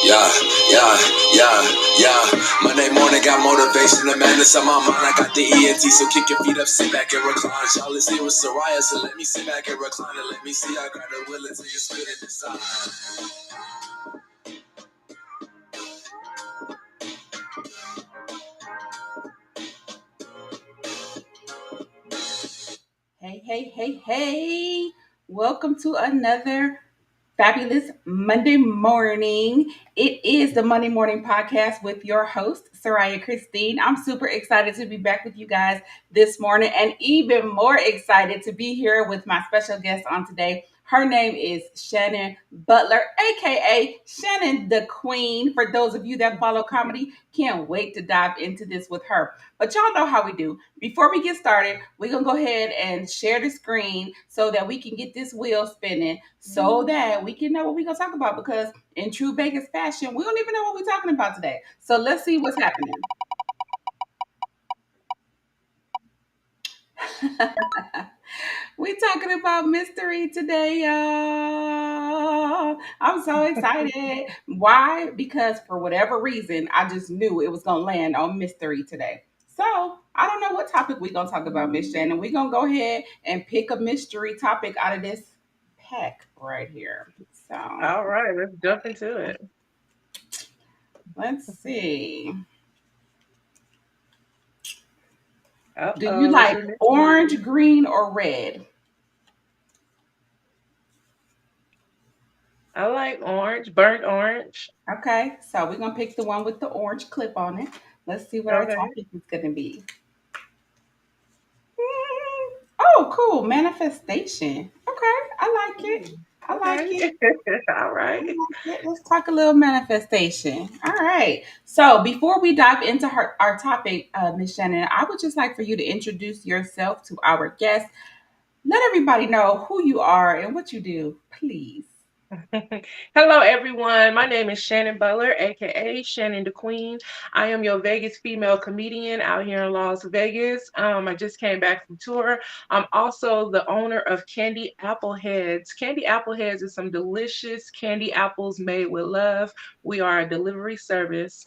Yeah, yeah, yeah, yeah. Monday morning got motivation and madness on my mind. I got the ENT, so kick your feet up, sit back and recline. Y'all is here with Souraya, so let me sit back and recline and let me see. I got the will until you spit and decide. Hey, hey, hey, hey. Welcome to another fabulous Monday morning. It is the Monday Morning Podcast with your host, Souraya Christine. I'm super excited to be back with you guys this morning and even more excited to be here with my special guest on today. Her name is Shannon Butler, aka Shannon the Queen. For those of you that follow comedy, can't wait to dive into this with her. But y'all know how we do. Before we get started, we're going to go ahead and share the screen so that we can get this wheel spinning so that we can know what we're going to talk about because in true Vegas fashion, we don't even know what we're talking about today. So let's see what's happening. We're talking about mystery today, y'all. I'm so excited. Why? Because for whatever reason, I just knew it was going to land on mystery today. So I don't know what topic we're going to talk about, Miss Shannon. We're going to go ahead and pick a mystery topic out of this pack right here. So All right, let's jump into it. let's see. Do you Uh-oh, what's like your mystery? orange, green, or red? I like orange, burnt orange. Okay, so we're gonna pick the one with the orange clip on it. Let's see what our Okay. topic is gonna be. Oh, cool. Manifestation. Okay, I like it. Hmm, I like okay. it. All I right. like it. Let's talk a little manifestation. All right. So before we dive into our topic, Miss Shannon, I would just like for you to introduce yourself to our guests. Let everybody know who you are and what you do, please. Hello, everyone. My name is Shannon Butler, aka Shannon the Queen. I am your Vegas female comedian out here in Las Vegas. I just came back from tour. I'm also the owner of Candy Apple Heads. Candy Apple Heads is some delicious candy apples made with love. We are a delivery service.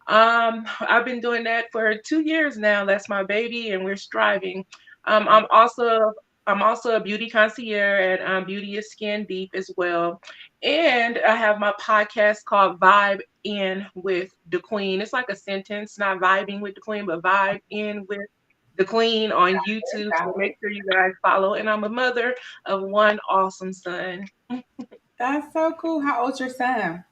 I've been doing that for 2 years now. That's my baby, and we're striving. Um, I'm also I'm also a beauty concierge at Beauty is Skin Deep as well. And I have my podcast called Vibe In with the Queen. It's like a sentence, not vibing with the Queen, but vibe in with the Queen on YouTube. So make sure you guys follow. And I'm a mother of one awesome son. That's so cool. How old's your son?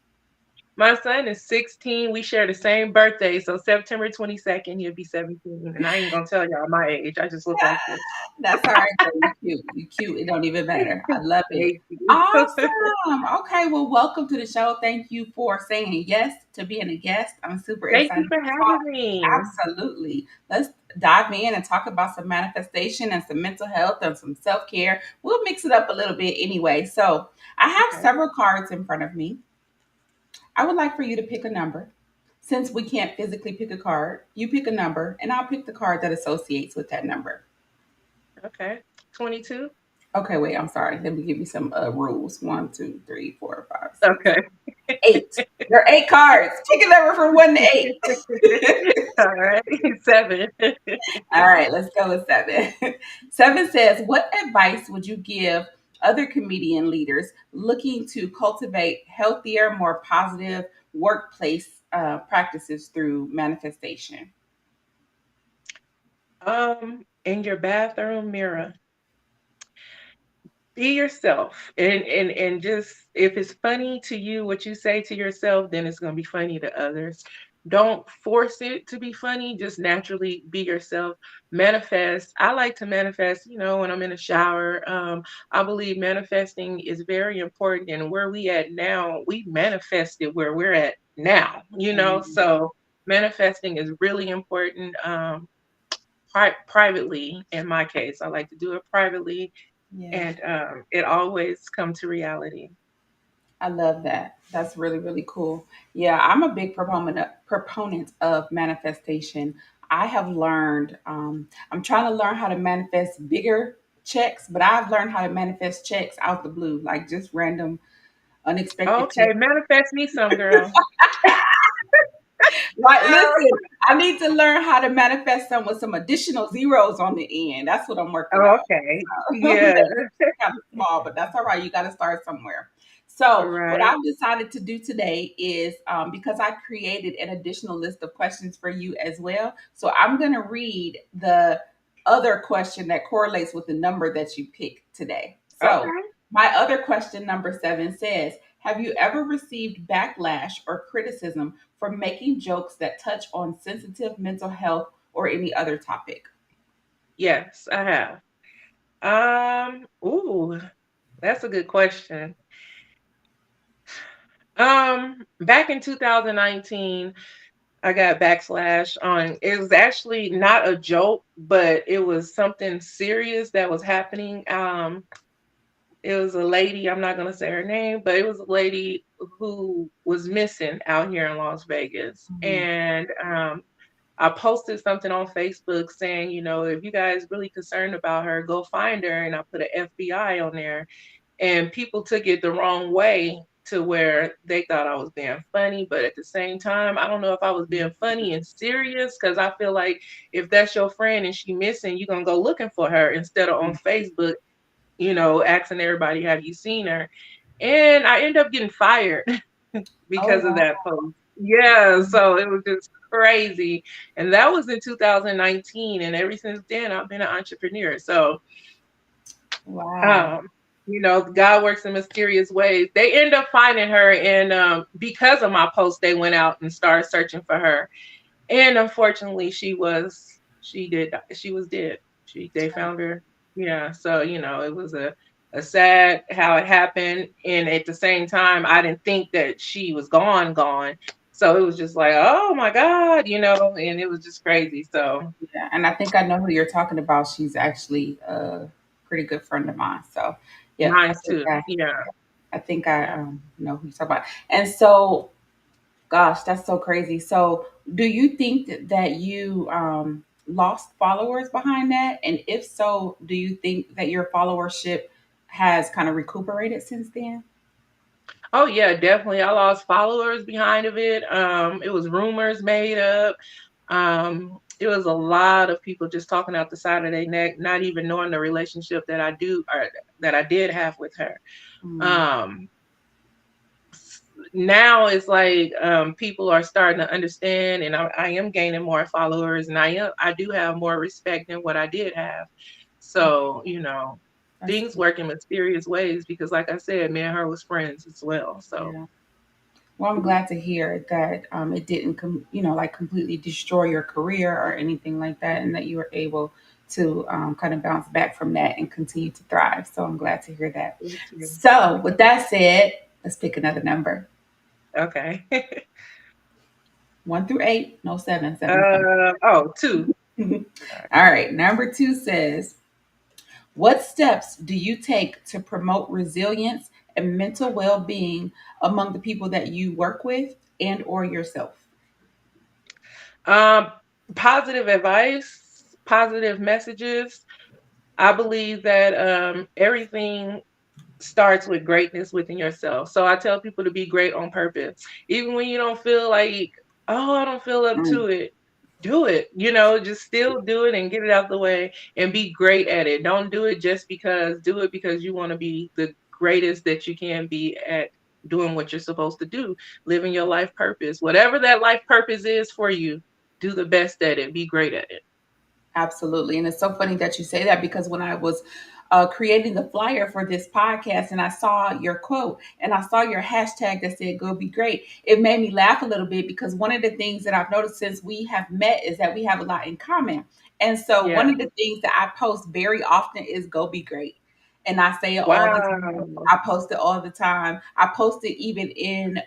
My son is 16. We share the same birthday. So September 22nd, he'll be 17. And I ain't going to tell y'all my age. I just look like this. That's all right. Girl. You cute. You cute. It don't even matter. I love it. Thank you. Awesome. Okay. Well, welcome to the show. Thank you for saying yes to being a guest. I'm super Thank you excited for to talk. having me. Absolutely. Let's dive in and talk about some manifestation and some mental health and some self care. We'll mix it up a little bit anyway. So I have Okay. several cards in front of me. I would like for you to pick a number. Since we can't physically pick a card, you pick a number and I'll pick the card that associates with that number. Okay. 22. Okay, wait, I'm sorry. Let me give you some rules. One, two, three, four, five, six, Okay. eight. There are eight cards. Pick a number from one to eight. All right. 7. All right, let's go with seven. Seven says, what advice would you give other comedian leaders looking to cultivate healthier, more positive workplace practices through manifestation? In your bathroom mirror, be yourself, and just if it's funny to you what you say to yourself, then it's gonna be funny to others. Don't force it to be funny. Just naturally be yourself. Manifest. I like to manifest. When I'm in the shower. I believe manifesting is very important, and where we at now, we manifested where we're at now. Mhm. So manifesting is really important. Privately, in my case, I like to do it privately, Yeah. and it always come to reality. I love that. That's really, really cool. Yeah, I'm a big proponent of manifestation. I have learned, I'm trying to learn how to manifest bigger checks, but I've learned how to manifest checks out the blue, like just random. unexpected Okay, tips. manifest me some, girl. Right, listen, I need to learn how to manifest some with some additional zeros on the end. That's what I'm working on. Okay. Maybe Yeah. kind of small, but that's all right. You got to start somewhere. So, what Right. I've decided to do today is because I created an additional list of questions for you as well. So, I'm going to read the other question that correlates with the number that you pick today. So, Okay. my other question, number 7, says, have you ever received backlash or criticism for making jokes that touch on sensitive mental health or any other topic? Yes, I have. Ooh, that's a good question. Back in 2019, I got backslash on it was actually not a joke, but it was something serious that was happening. It was a lady, I'm not gonna say her name, but it was a lady who was missing out here in Las Vegas. Mhm. And I posted something on Facebook saying, if you guys really concerned about her, go find her. And I put an FBI on there. And people took it the wrong way to where they thought I was being funny. But at the same time, I don't know if I was being funny and serious because I feel like if that's your friend and she missing, you're going to go looking for her instead of on Facebook, asking everybody, have you seen her? And I end up getting fired Oh, because of wow. that post. Yeah, so it was just crazy. And that was in 2019. And ever since then, I've been an entrepreneur. So, Wow. um, God works in mysterious ways. They end up finding her. And because of my post, they went out and started searching for her. And unfortunately, she was dead. They found her. Yeah. So, it was a sad how it happened. And at the same time, I didn't think that she was gone. So it was just like, oh my God, and it was just crazy. So Yeah, and I think I know who you're talking about. She's actually a pretty good friend of mine. So, yeah, mine's too. Yeah. I think I Yeah. know who you're talking about. And so, gosh, that's so crazy. So, do you think that you lost followers behind that? And if so, do you think that your followership has kind of recuperated since then? Oh yeah, definitely. I lost followers behind of it. It was rumors made up. It was a lot of people just talking out the side of their neck, not even knowing the relationship that I do or that I did have with her. Mm, Um, Now it's like people are starting to understand, and I am gaining more followers, and I do have more respect than what I did have. okay, So that's things good. work in mysterious ways because, like I said, me and her was friends as well. So Yeah. Well, I'm glad to hear that it didn't, like completely destroy your career or anything like that, and that you were able to kind of bounce back from that and continue to thrive. So I'm glad to hear that. thank you. So, with that said, let's pick another number. Okay. 1 through 8, no 7, 7's Oh, two. coming. All right, number 2 says, what steps do you take to promote resilience and mental well-being among the people that you work with and or yourself? Um, Positive advice, positive messages. I believe that everything starts with greatness within yourself. So I tell people to be great on purpose. Even when you don't feel like, oh, I don't feel up Mm, to it. Do it, just still do it and get it out the way and be great at it. Don't do it just because, do it because you want to be the greatest that you can be at doing what you're supposed to do, living your life purpose. Whatever that life purpose is for you, do the best at it, be great at it. absolutely. And it's so funny that you say that because when I was creating the flyer for this podcast and I saw your quote and I saw your hashtag that said "Go Be Great," it made me laugh a little bit because one of the things that I've noticed since we have met is that we have a lot in common. And so one Yeah. of the things that I post very often is "Go Be Great." And I say it all the time. Wow. I post it all the time. I post it even in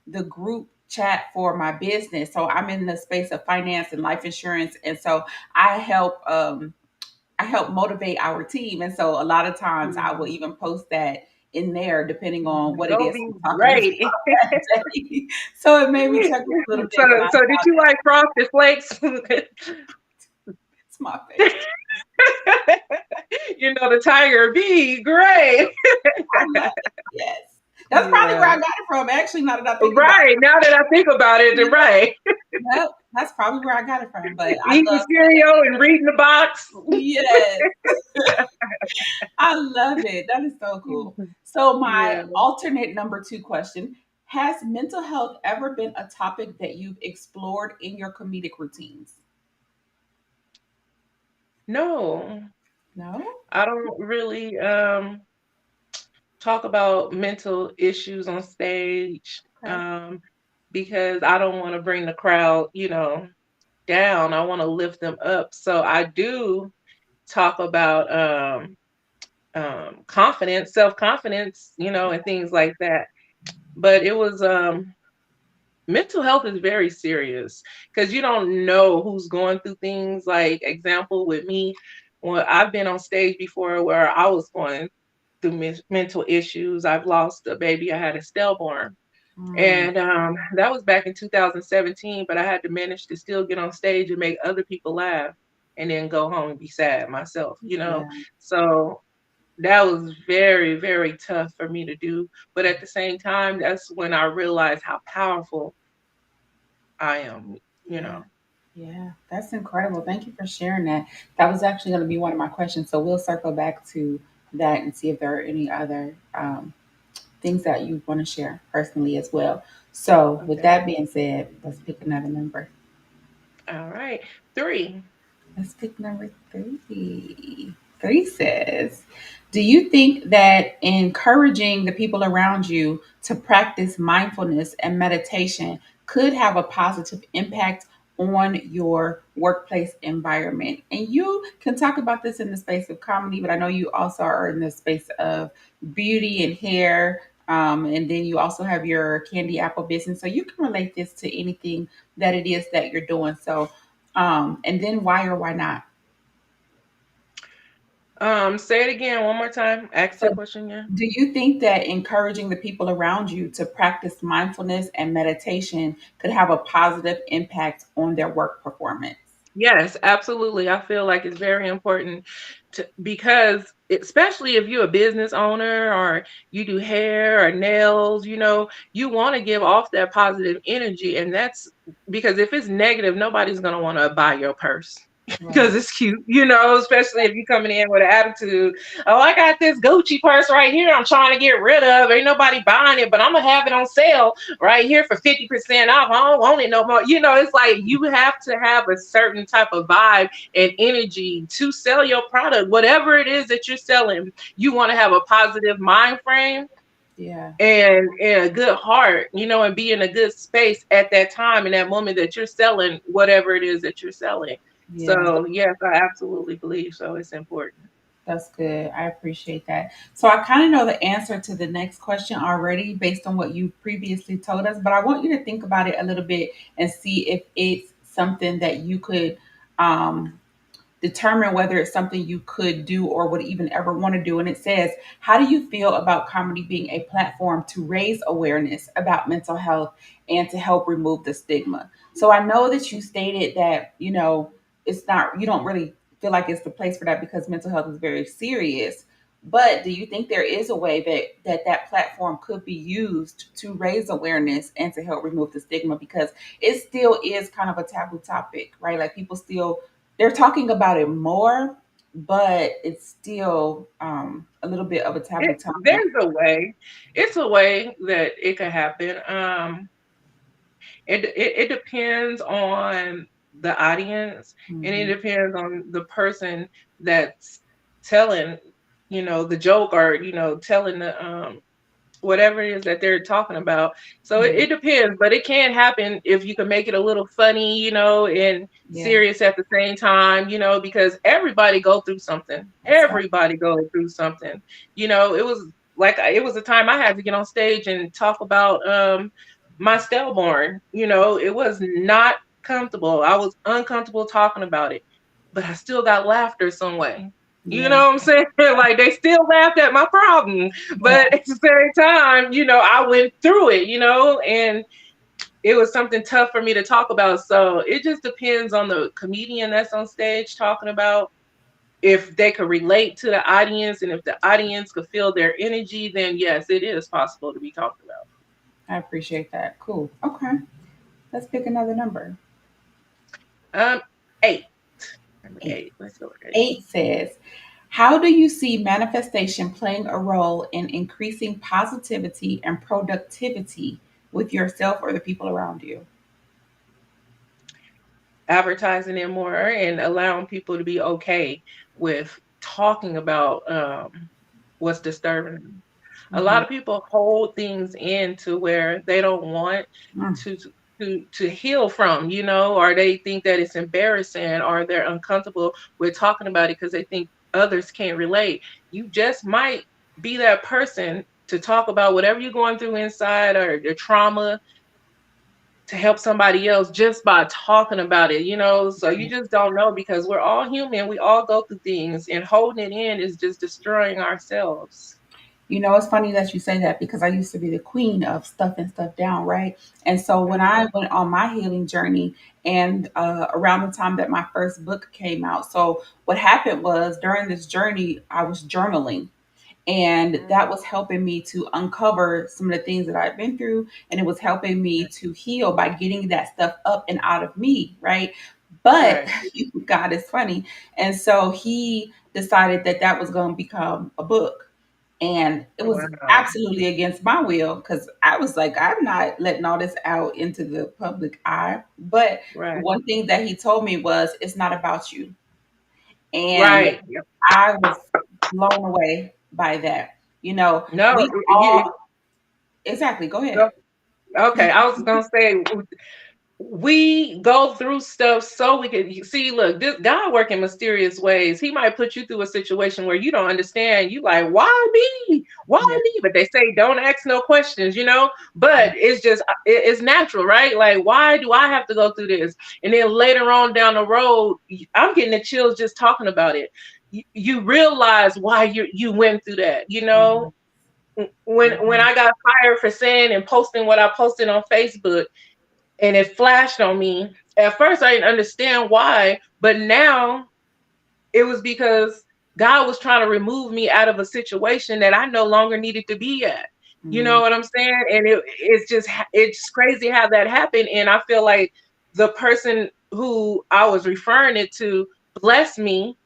the group chat for my business. So I'm in the space of finance and life insurance. And so I help I help motivate our team. And so a lot of times I will Mhm. even post that in there depending on what it Go is be I'm talking about great. that day. So it made me chuckle a little So, bit when I so did saw you like Frosted Flakes? it's my favorite. The tiger be great. I love it. Yes. That's probably where Yeah. I got it from. Actually, now that I think about Right. Now that I think about it, it, right. yep, that's probably where I got it from. But I Eating love that. cereal and reading the box. Yes, I love it. That is so cool. So, my Yeah. alternate number two question: has mental health ever been a topic that you've explored in your comedic routines? No, No. I don't really talk about mental issues on stage Okay. because I don't want to bring the crowd, down. I want to lift them up. So I do talk about confidence, self-confidence, and things like that. But it was mental health is very serious because you don't know who's going through things. Like example with me, well, I've been on stage before where I was going through mental issues. I've lost a baby. I had a stillborn. Mm, And that was back in 2017, but I had to manage to still get on stage and make other people laugh and then go home and be sad myself. yeah. So that was very, very tough for me to do. But at the same time, that's when I realized how powerful I am, you Yeah. know. Yeah, that's incredible. Thank you for sharing that. That was actually going to be one of my questions. So we'll circle back to that and see if there are any other things that you want to share personally as well. So, with Okay. that being said, let's pick another number. All right. Three. Let's pick number three. Three says, do you think that encouraging the people around you to practice mindfulness and meditation could have a positive impact on your workplace environment? And you can talk about this in the space of comedy, but I know you also are in the space of beauty and hair. And then you also have your candy apple business. So you can relate this to anything that it is that you're doing. So, and then why or why not? Say it again one more time. Ask So, that question again. do you think that encouraging the people around you to practice mindfulness and meditation could have a positive impact on their work performance? Yes, absolutely. I feel like it's very important because especially if you're a business owner or you do hair or nails, you want to give off that positive energy. And that's because if it's negative, nobody's going to want to buy your purse. Right. Because it's cute, especially if you're coming in with an attitude. Oh, I got this Gucci purse right here. I'm trying to get rid of. Ain't nobody buying it, but I'm gonna have it on sale right here for 50% off. I don't want it no more. It's like you have to have a certain type of vibe and energy to sell your product, whatever it is that you're selling. You want to have a positive mind frame Yeah. and a good heart, and be in a good space at that time in that moment that you're selling whatever it is that you're selling. Yeah. So yes, I absolutely believe so. It's important. That's good. I appreciate that. So I kind of know the answer to the next question already based on what you previously told us, but I want you to think about it a little bit and see if it's something that you could um, determine whether it's something you could do or would even ever want to do. And it says, how do you feel about comedy being a platform to raise awareness about mental health and to help remove the stigma? So I know that you stated that, it's not, you don't really feel like it's the place for that because mental health is very serious. But do you think there is a way that platform could be used to raise awareness and to help remove the stigma? Because it still is kind of a taboo topic, right? Like people still they're talking about it more, but it's still a little bit of a taboo topic. There's a way. It's a way that it could happen. It depends on the audience, and it Hmm. depends on the person that's telling, the joke, or telling the whatever it is that they're talking about. So it, Yeah, it depends, but it can happen if you can make it a little funny, and yeah, serious at the same time, because everybody go through something. that's right. Everybody go through something. It was like it was a time I had to get on stage and talk about my stillborn. It was not comfortable. I was uncomfortable talking about it, but I still got laughter some way. You Yeah, know what I'm saying? Like they still laughed at my problem, yeah, but at the same time, I went through it, and it was something tough for me to talk about. So it just depends on the comedian that's on stage talking about, if they could relate to the audience and if the audience could feel their energy, then yes, it is possible to be talked I appreciate that. Cool. Okay. Let's pick another number. about. 8. Number Eight. 8. Let's go with 8. Eight says, how do you see manifestation playing a role in increasing positivity and productivity with yourself or the people around you? Advertising it more and allowing people to be okay with talking about what's disturbing them. A lot Mhm. of people hold things in to where they don't want Mm. to to heal from, or they think that it's embarrassing or they're uncomfortable with talking about it because they think others can't relate. You just might be that person to talk about whatever you're going through inside or your trauma to help somebody else just by talking about it, so you Right. just don't know because we're all human, we all go through things, and holding it in is just destroying ourselves. It's funny that you say that because I used to be the queen of stuffing stuff down, right? And so when I Mhm. went on my healing journey, and around the time that my first book came out, so what happened was during this journey, I was journaling. And that was helping me to uncover some of the things that I've been through. And it was helping me to heal by getting that stuff up and out of me, right? But Right. God is funny. And so he decided that that was going to become a book. And it was Wow. absolutely against my will because I was like, I'm not letting all this out into the public eye. But Right. one thing that he told me was, it's not about you. And Right. Yep. I was blown away by that. No, We all, exactly, go ahead. okay, I was gonna say we go through stuff so we can see, look, this God work in mysterious ways. He might put you through a situation where you don't understand. You like, why me, why Yeah, me? But they say don't ask no questions, but yeah, it's just it's natural, right? Like, why do I have to go through this? And then later on down the road, I'm getting the chills just talking about it. You realize why you went through that, yeah, when yeah. I got fired for saying and posting what I posted on Facebook, and it flashed on me. At first, I didn't understand why, but now it was because God was trying to remove me out of a situation that I no longer needed to be at. You know Mm, what I'm saying? And it's crazy how that happened. And I feel like the person who I was referring it to blessed me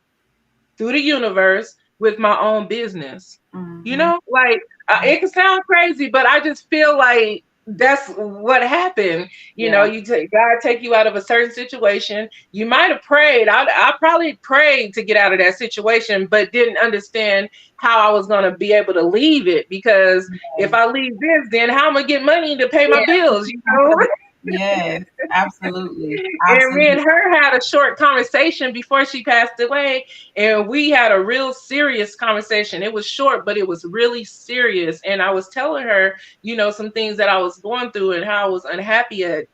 through the universe with my own business. mhm. Like Yeah, it can sound crazy, but I just feel like that's what happened. yeah, God take you out of a certain situation. You might have prayed. I probably prayed to get out of that situation, but didn't understand how I was going to be able to leave it because if yes, I leave this, then how am I get money to pay my yeah. bills? Yes, absolutely, And me and absolutely. her had a short conversation before she passed away, and we had a real serious conversation. It was short, but it was really serious. And I was telling her, some things that I was going through and how I was unhappy at,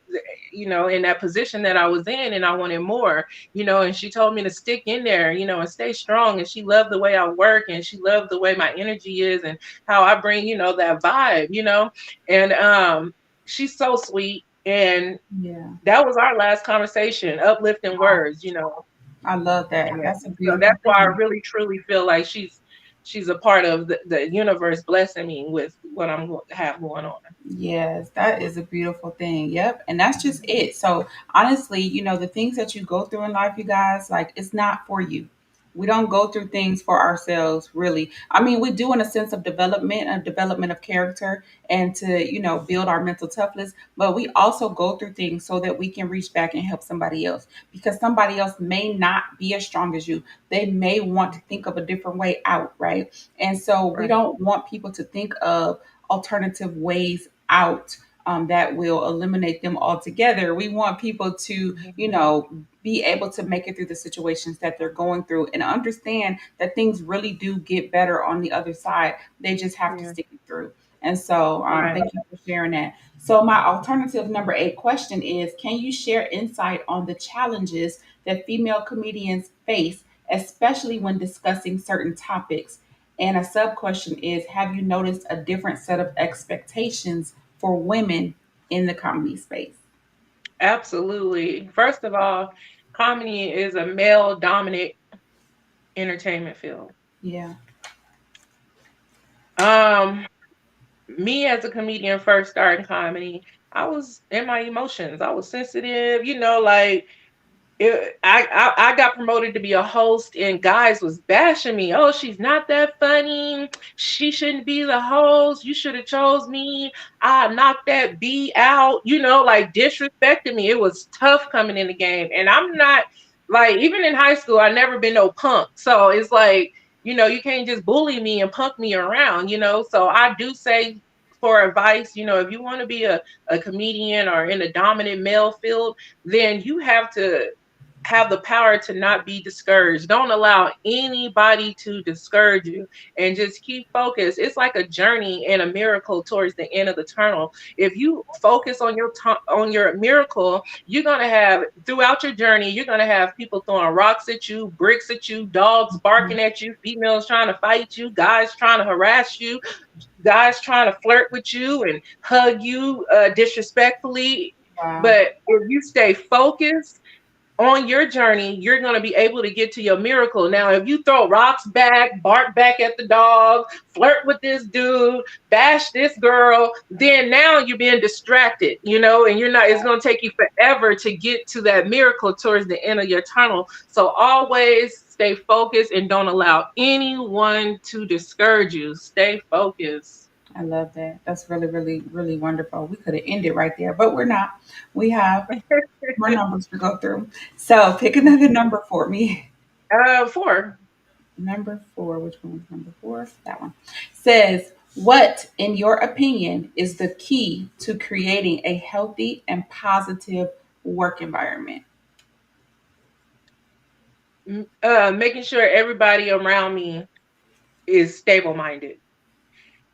in that position that I was in, and I wanted more, and she told me to stick in there, and stay strong. And she loved the way I work, and she loved the way my energy is and how I bring, that vibe, and she's so sweet. And Yeah, that was our last conversation, uplifting words. I love that. Yeah. That's a So beautiful that's why I thing. really truly feel like she's a part of the universe blessing me with what I'm have going on. Yes, that is a beautiful thing. Yep. And that's just it. So, honestly, the things that you go through in life, you guys, like, it's not for you. We don't go through things for ourselves, really. I mean, we do in a sense of development, a development of character, and to, build our mental toughness. But we also go through things so that we can reach back and help somebody else because somebody else may not be as strong as you. They may want to think of a different way out, right? And so, we Right. don't want people to think of alternative ways out that will eliminate them altogether. We want people to, be able to make it through the situations that they're going through and understand that things really do get better on the other side. They just have to Yeah. stick it through. And so, Right. thank you for sharing that. So, my alternative number 8 question is, can you share insight on the challenges that female comedians face, especially when discussing certain topics? And a sub question is, have you noticed a different set of expectations for women in the comedy space? Absolutely. First of all, comedy is a male dominant entertainment field. Yeah. Um, Me as a comedian first starting comedy, I was in my emotions. I was sensitive, like I got promoted to be a host, and guys was bashing me. Oh, she's not that funny. She shouldn't be the host. You should have chose me. I knocked that B out. Like disrespecting me. It was tough coming in the game, and I'm not like even in high school. I never been no punk, so it's like you can't just bully me and punk me around. So I do say for advice, if you want to be a comedian or in a dominant male field, then you have to have the power to not be discouraged. Don't allow anybody to discourage you, and just keep focused. It's like a journey and a miracle towards the end of the tunnel. If you focus on on your miracle, you're going to have throughout your journey, you're going to have people throwing rocks at you, bricks at you, dogs barking at you, females trying to fight you, guys trying to harass you, guys trying to flirt with you and hug you disrespectfully. Wow. But if you stay focused on your journey, you're going to be able to get to your miracle. Now, if you throw rocks back, bark back at the dog, flirt with this dude, bash this girl, then now you're being distracted, and you're not, it's going to take you forever to get to that miracle towards the end of your tunnel. So always stay focused and don't allow anyone to discourage you. Stay focused. I love that. That's really, really, really wonderful. We could have ended right there, but we're not. We have more numbers to go through. So pick another number for me. 4. Number four, which one was number four? That one says, what, in your opinion, is the key to creating a healthy and positive work environment? Making sure everybody around me is stable minded.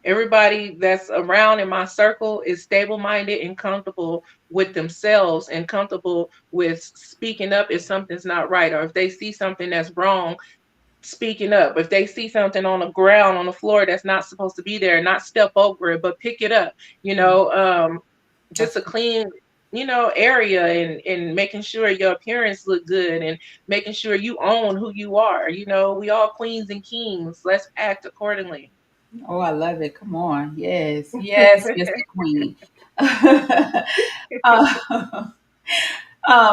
Everybody that's around in my circle is stable minded and comfortable with themselves and comfortable with speaking up if something's not right, or if they see something that's wrong, speaking up. If they see something on the ground, on the floor that's not supposed to be there, not step over it, but pick it up, just That's a clean, area, and making sure your appearance look good, and making sure you own who you are. We all queens and kings. Let's act accordingly. oh, I love it. Come on, yes, yes, Mr. Queen. uh,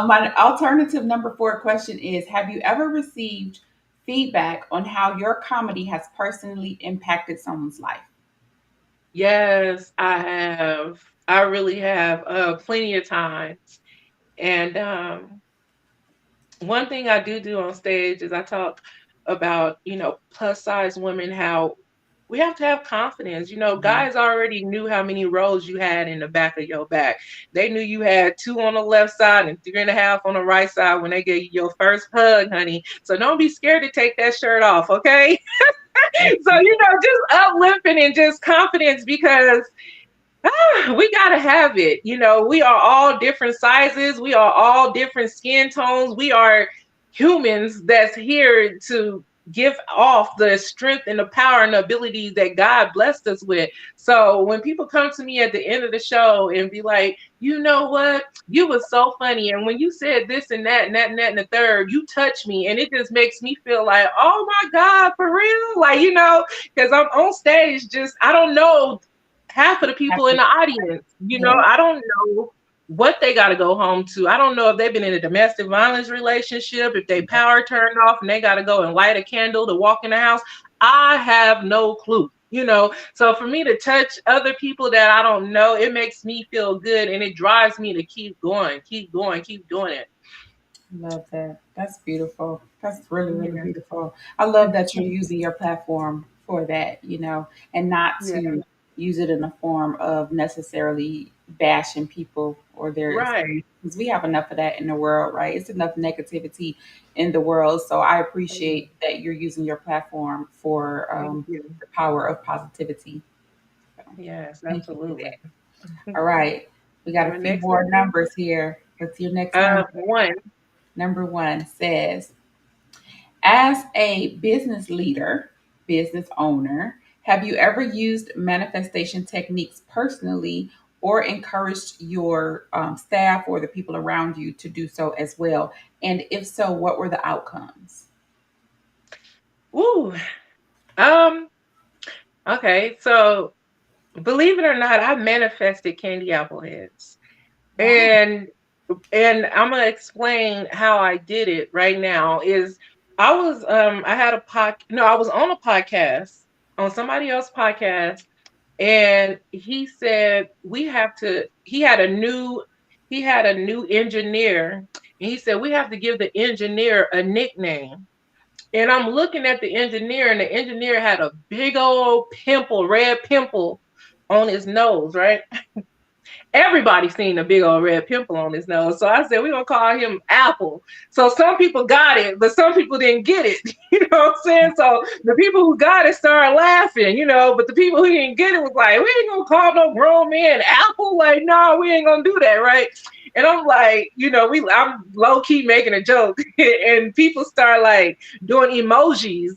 my alternative number four question is: have you ever received feedback on how your comedy has personally impacted someone's life? Yes, I have. I really have, plenty of times. And one thing I do on stage is I talk about, plus size women, how we have to have confidence. Mhm. Guys already knew how many rows you had in the back of your back. They knew you had 2 on the left side and 3.5 on the right side when they gave you your first hug, honey. So don't be scared to take that shirt off, okay? So, just uplifting and just confidence, because we gotta have it. We are all different sizes. We are all different skin tones. We are humans that's here to give off the strength and the power and the abilities that God blessed us with. So when people come to me at the end of the show and be like, you know what, you was so funny, and when you said this and that and that and that and the third, you touched me, and it just makes me feel like, oh my God, for real, like because I'm on stage, just I don't know half of the people in Happy. the audience. Yeah. I don't know what they got to go home to. I don't know if they've been in a domestic violence relationship, if they power turned off and they got to go and light a candle to walk in the house. I have no clue. So for me to touch other people that I don't know, it makes me feel good, and it drives me to keep going, keep going, keep doing it. Love that. That's beautiful. That's really, really Yeah. beautiful. I love that you're using your platform for that, and not Yeah. to use it in a form of necessarily bashing people or their Right. experience. Because we have enough of that in the world, right? It's enough negativity in the world. So I appreciate that you're using your platform for Thank you. the power of positivity. So Yes, thank you for absolutely. that. All right. We got a My few next more number, numbers here. What's your next number? 1. Number one says, as a business leader, business owner, have you ever used manifestation techniques personally or encouraged your staff or the people around you to do so as well? And if so, what were the outcomes? Ooh. Um. Okay. So believe it or not, I manifested candy apple heads, Wow. and I'm gonna explain how I did it right now. Is I had a no, I was on a podcast, on somebody else's podcast, and he said we have to. He had a new engineer, and he said we have to give the engineer a nickname. And I'm looking at the engineer, and the engineer had a big old pimple, red pimple on his nose, right? Everybody seen a big old red pimple on his nose. So I said, we're going to call him Apple. So some people got it, but some people didn't get it. You know what I'm saying? So the people who got it started laughing, but the people who didn't get it was like, we ain't going to call no grown man Apple. Like, no, we ain't going to do that, right? And I'm like, I'm low key making a joke, and people start like doing emojis,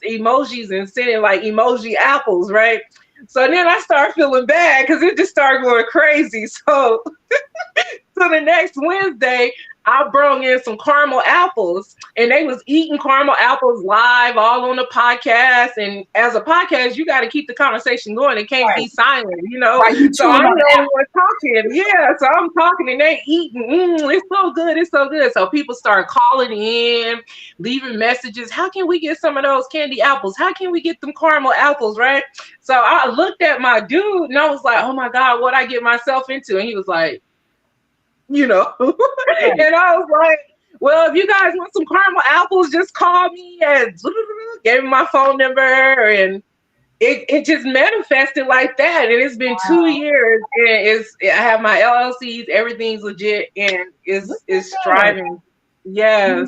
and sending like emoji apples, right? So then I start feeling bad because it just started going crazy. So the next Wednesday, I brought in some caramel apples, and they was eating caramel apples live all on the podcast. And as a podcast, you got to keep the conversation going. It can't be Right. silent. Right. You So chewing I'm on the the only one talking. Yeah, so I'm talking and they eating. It's so good. It's so good. So people start calling in, leaving messages. How can we get some of those candy apples? How can we get them caramel apples, right? So I looked at my dude and I was like, oh my God, what I get myself into? And he was like, apple. Right. and I was like, well, if you guys want some caramel apples, just call me, and gave him my phone number, and it just manifested like that. And it's been 2 years, and I have my LLCs, everything's legit, and Look at it's that. striving. Yes.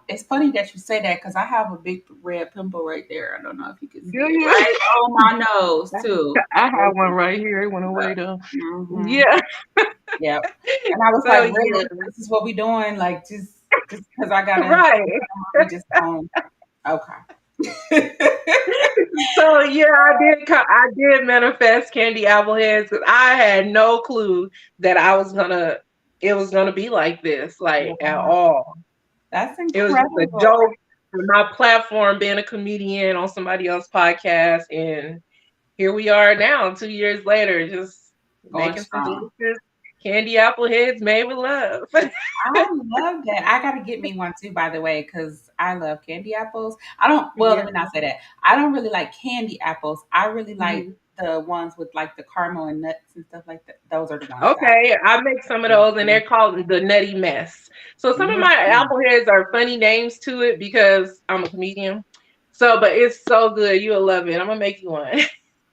It's funny that you say that because I have a big red pimple right there. I don't know if you can Do see it. you? Right on my nose too. I have one right here. It went away though. Mm-hmm. Yeah. Yep. And I was So like, yeah. really? This is what we doing? Like, just because I gotta, Right. we just don't. Okay. So yeah, I did manifest candy apple heads because I had no clue that it was gonna be like this, like at Wow. all. That's It was just a incredible. joke for my platform being a comedian on somebody else's podcast, and here we are now, 2 years later, just Going making some strong. delicious candy apple heads made with love. I love that. I gotta get me one too, by the way, because I love candy apples. I don't. Well, Yeah. let me not say that. I don't really like candy apples. I really like Mhm. the ones with like the caramel and nuts and stuff like that. Those are the ones that Okay, I make some of I those, and like. they're called the Nutty Mess. So some of my Mhm. apple heads are funny names to it because I'm a comedian. So, but it's so good, you'll love it. I'm gonna make you one.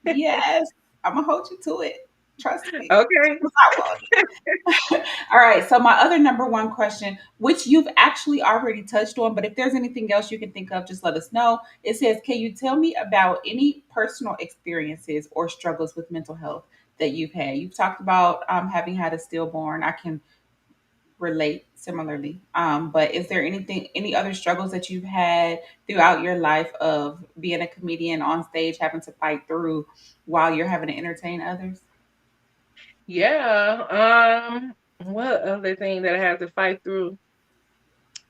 Yes, I'm gonna hold you to it. Trust me. Okay. I will. All right. So my other number one question, which you've actually already touched on, but if there's anything else you can think of, just let us know. It says, "Can you tell me about any personal experiences or struggles with mental health that you've had?" You've talked about having had a stillborn. I can relate similarly. But is there any other struggles that you've had throughout your life of being a comedian on stage, having to fight through while you're having to entertain others? Yeah. What other thing that I had to fight through?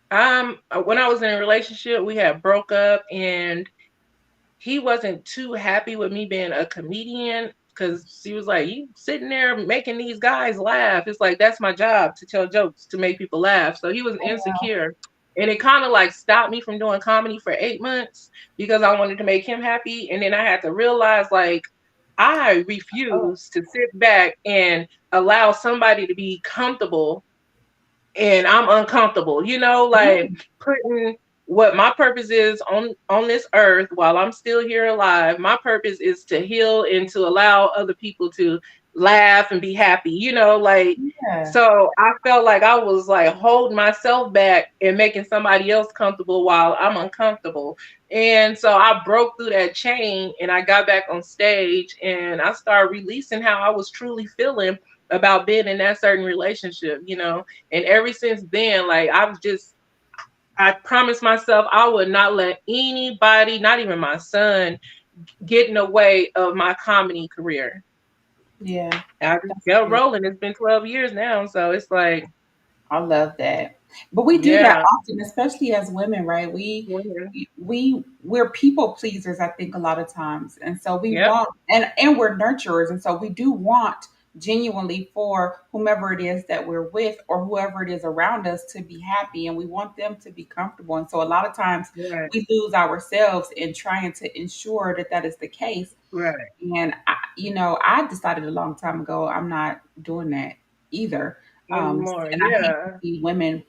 When I was in a relationship, we had broke up, and he wasn't too happy with me being a comedian because he was like, "You sitting there making these guys laugh." It's like that's my job, to tell jokes to make people laugh. So he was insecure. And it kind of like stopped me from doing comedy for 8 months because I wanted to make him happy. And then I had to realize like I Oh, refuse to sit back and allow somebody to be comfortable and I'm uncomfortable, like yeah. putting what my purpose is on this earth while I'm still here alive. My purpose is to heal and to allow other people to laugh and be happy, like Yeah. so I felt like I was like holding myself back and making somebody else comfortable while I'm uncomfortable. And so I broke through that chain and I got back on stage and I started releasing how I was truly feeling about being in that certain relationship. And ever since then, like I promised myself I would not let anybody, not even my son, get in the way of my comedy career. Yeah. I just That's kept good. rolling. It's been 12 years now. So it's like, I love that. But we do that Yeah. often, especially as women, right? Women. We're people pleasers, I think, a lot of times. And so we Yep. want, and we're nurturers, and so we do want genuinely for whomever it is that we're with or whoever it is around us to be happy, and we want them to be comfortable. And so a lot of times Right. we lose ourselves in trying to ensure that that is the case. Right. And I decided a long time ago I'm not doing that either. Anymore. And I hate to Yeah. see women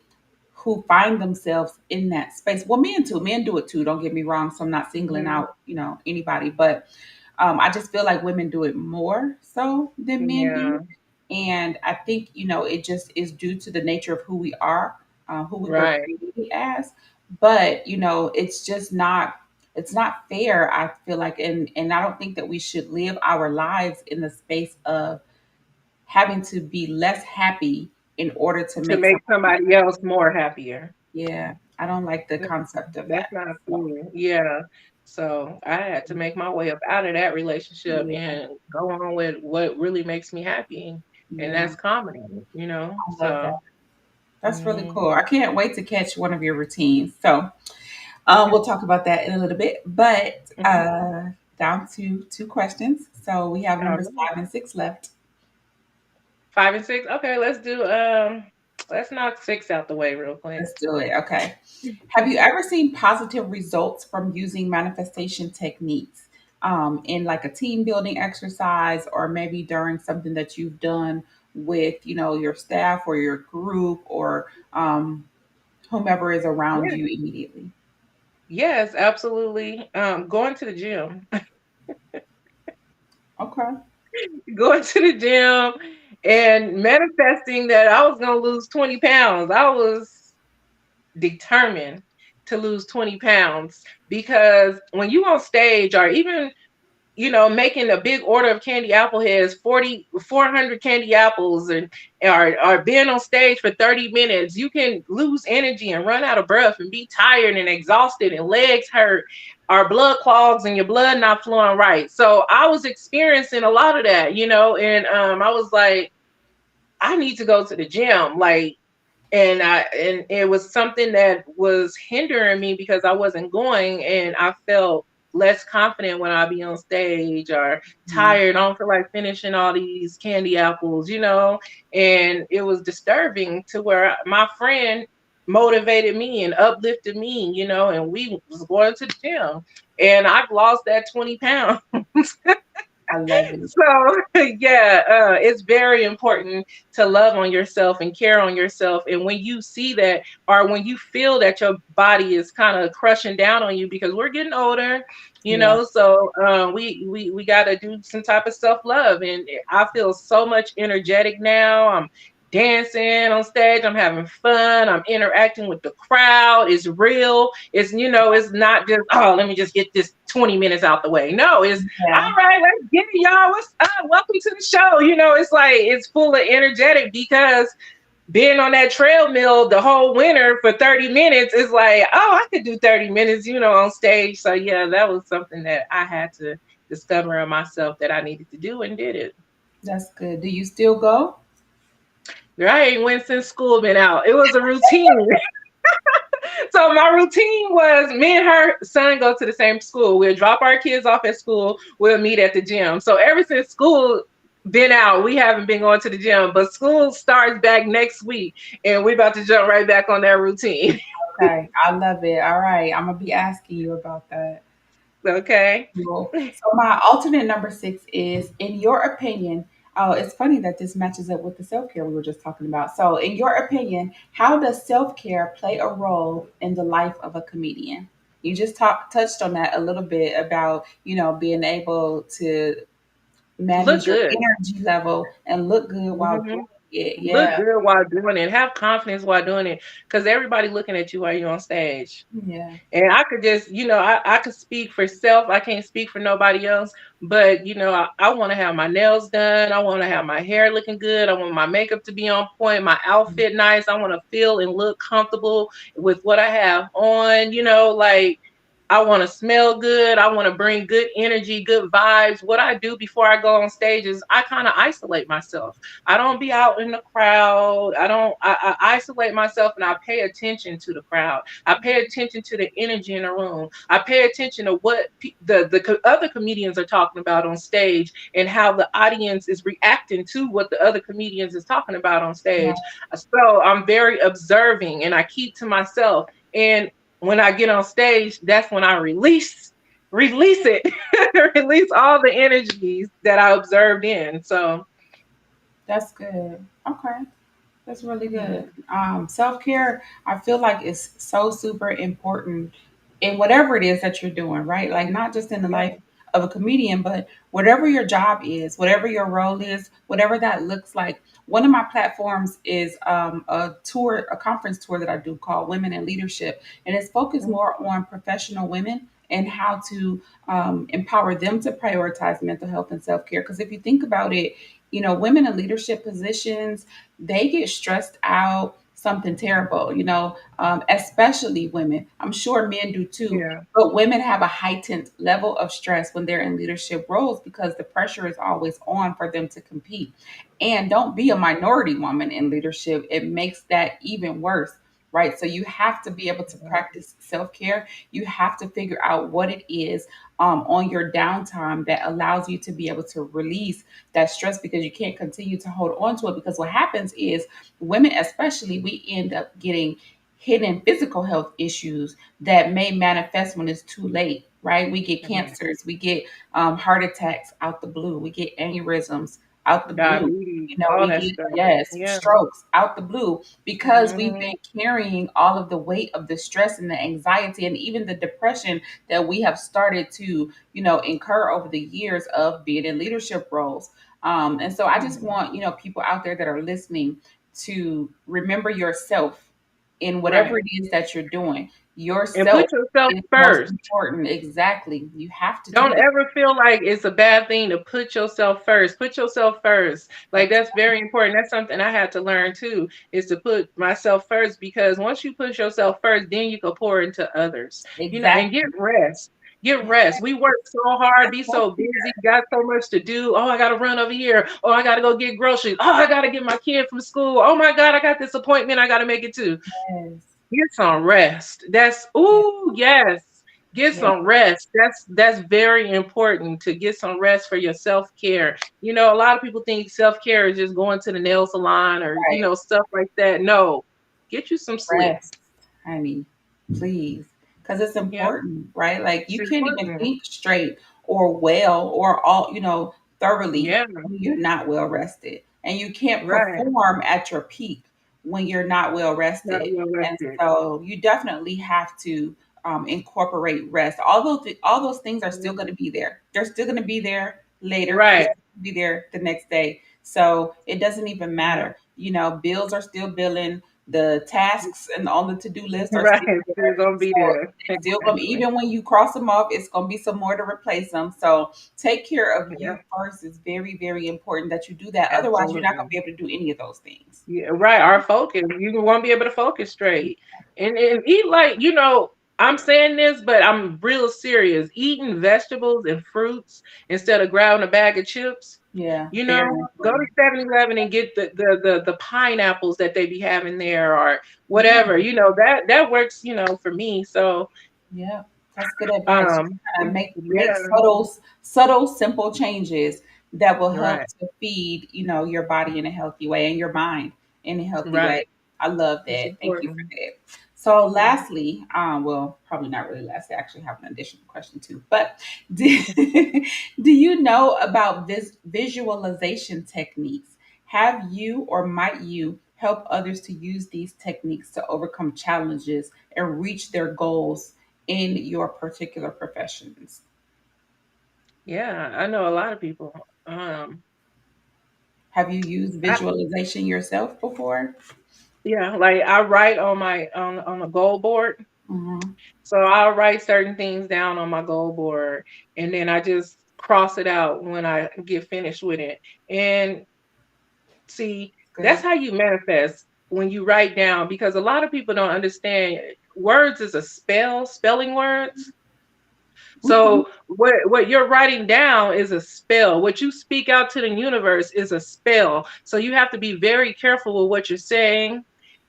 who find themselves in that space. Well, men too. Men do it too. Don't get me wrong. So I'm not singling Hmm. out, anybody, but I just feel like women do it more so than men do. Yeah. And I think, it just is due to the nature of who we are, who we were Right. created as. But, it's just it's not fair, I feel like. And I don't think that we should live our lives in the space of having to be less happy in order to To make make somebody. somebody else more happier. Yeah, I don't like the That- concept of That's that. not So, cool. Yeah. So I had to make my way up out of that relationship yeah, and go on with what really makes me happy. And yeah, that's comedy, you know? I love that. So, That's really mhm. cool. I can't wait to catch one of your routines. So, we'll talk about that in a little bit. But Mhm. down to two questions. So we have All numbers right. 5 and 6 left. 5 and 6. Okay, let's do let's knock six out the way real quick. Let's do it. Okay. Have you ever seen positive results from using manifestation techniques in like a team building exercise, or maybe during something that you've done with, your staff or your group, or whomever is around Yeah. you immediately? Yes, absolutely. Going to the gym. Okay. Going to the gym and manifesting that I was gonna lose 20 pounds. I was determined to lose 20 pounds because when you on stage or even making a big order of candy apple heads, 400 candy apples, and or being on stage for 30 minutes, you can lose energy and run out of breath and be tired and exhausted and legs hurt or blood clogs and your blood not flowing right. So I was experiencing a lot of that, and I was like, I need to go to the gym. Like, and it was something that was hindering me because I wasn't going, and I felt less confident when I be on stage or Mhm. tired. I don't feel like finishing all these candy apples. And it was disturbing to where my friend motivated me and uplifted me, and we was going to the gym, and I've lost that 20 pounds. I love it. So yeah, it's very important to love on yourself and care on yourself. And when you see that, or when you feel that your body is kind of crushing down on you, because we're getting older, Yeah. so we got to do some type of self love. And I feel so much energetic now. I'm dancing on stage. I'm having fun. I'm interacting with the crowd. It's real. It's not just, oh, let me just get this 20 minutes out the way. No, it's Yeah. all right, let's get it, y'all. What's up? Welcome to the show. It's like it's full of energetic because being on that treadmill the whole winter for 30 minutes is like, oh, I could do 30 minutes, on stage. So yeah, that was something that I had to discover in myself that I needed to do and did it. That's good. Do you still go? I ain't went since school been out. It was a routine. So my routine was me and her son go to the same school. We'll drop our kids off at school. We'll meet at the gym. So ever since school been out, we haven't been going to the gym. But school starts back next week, and we're about to jump right back on that routine. Okay. I love it. All right. I'm gonna be asking you about that. Okay. Cool. So my alternate number 6 is, in your opinion, oh, it's funny that this matches up with the self-care we were just talking about. So in your opinion, how does self-care play a role in the life of a comedian? You just touched on that a little bit about, being able to Look manage your good. energy level and look good while Hmm. doing it. Look Yeah. good while doing it. Have confidence while doing it, because everybody looking at you while you're on stage. Yeah. And I could just, I could speak for self. I can't speak for nobody else. But, I want to have my nails done. I want to have my hair looking good. I want my makeup to be on point, my outfit nice. I want to feel and look comfortable with what I have on, like I want to smell good. I want to bring good energy, good vibes. What I do before I go on stage is I kind of isolate myself. I don't be out in the crowd. I isolate myself and I pay attention to the crowd. I pay attention to the energy in the room. I pay attention to what other comedians are talking about on stage and how the audience is reacting to what the other comedians is talking about on stage. So I'm very observing and I keep to myself. And when I get on stage, that's when I release it, release all the energies that I observed in. So That's good. Okay. That's really yeah, good. Self care, I feel like is so super important in whatever it is that you're doing, right? Like not just in the yeah, life of a comedian, but whatever your job is, whatever your role is, whatever that looks like. One of my platforms is a conference tour that I do called Women in Leadership, and it's focused mm, more on professional women and how to empower them to prioritize mental health and self care. Because if you think about it, women in leadership positions, they get stressed out, something terrible, especially women. I'm sure men do too, yeah, but women have a heightened level of stress when they're in leadership roles because the pressure is always on for them to compete. And don't be a minority woman in leadership, it makes that even worse. Right. So you have to be able to yeah, practice self care. You have to figure out what it is on your downtime that allows you to be able to release that stress because you can't continue to hold on to it. Because what happens is women, especially, we end up getting hidden physical health issues that may manifest when it's too late, right? We get right. cancers, we get heart attacks out the blue, we get aneurysms out the blue. Diabetes, We all that get, stuff. yes, Yeah, strokes out the blue because we've hmm, been carrying all of the weight of the stress and the anxiety and even the depression that we have started to, incur over the years of being in leadership roles. And so I just want, people out there that are listening to remember yourself in whatever right. it is that you're doing. And put Yourself yourself is most first. important. Exactly. You have to do Don't that. ever feel like it's a bad thing to put yourself first. Put yourself first. Like that's very important. That's something I had to learn too, is to put myself first because once you put yourself first, then you can pour into others. And get Exactly. rest. Get rest. We work so hard, be so busy, got so much to do. Oh, I gotta run over here. Oh, I gotta go get groceries. Oh, I gotta get my kid from school. Oh my God, I got this appointment I gotta make it to. Yes. Get some rest. That's Yeah. ooh, yes. Get Yeah. some rest. That's very important to get some rest for your self-care. A lot of people think self-care is just going to the nail salon or, Right. stuff like that. No. Get you some sleep. Rest, honey, please, because it's Yeah, important, right? Like it's you can't even important. think straight or well or all, thoroughly Yeah, when you're not well rested, and you can't right. perform at your peak when you're not well Not rested. well And rested. so you definitely have to incorporate rest. Although all those things are still Mhm. going to be there. They're still going to be there later. They're Right. still gonna be there the next day. So it doesn't even Yeah. matter. Bills are still billing, the tasks and on the to-do list are Right. still Still there. gonna be So there. it's still gonna Exactly. even when you cross them off, it's gonna be some more to replace them. So take care of you Yeah, first. It's very, very important that you do that. Otherwise, you're not gonna absolutely. be able to do any of those things. Yeah, right. Our focus. You won't be able to focus straight. And eat like, I'm saying this, but I'm real serious. Eating vegetables and fruits instead of grabbing a bag of chips. Yeah, You know, very go to important. 7-Eleven and get the pineapples that they be having there or Yeah, whatever. That works, for me. So yeah. That's good advice. Just um kind of make yeah, subtle, simple changes that will help right, to feed, your body in a healthy way and your mind in a healthy right. way. I love It's that. Thank you for important. that. So, Yeah. lastly, well, probably not really lastly. I actually have an additional question too. But do, do you know about this visualization techniques? Have you or might you help others to use these techniques to overcome challenges and reach their goals in your particular professions? Yeah, I know a lot of people. Have you used I, visualization yourself before? yeah, like I write on my on a goal board. Mm-hmm. So I'll write certain things down on my goal board and then I just cross it out when I get finished with it. And see, that's Good. how you manifest when you write down because a lot of people don't understand words is a spelling words. Mm-hmm. So what you're writing down is a spell. What you speak out to the universe is a spell. So you have to be very careful with what you're saying,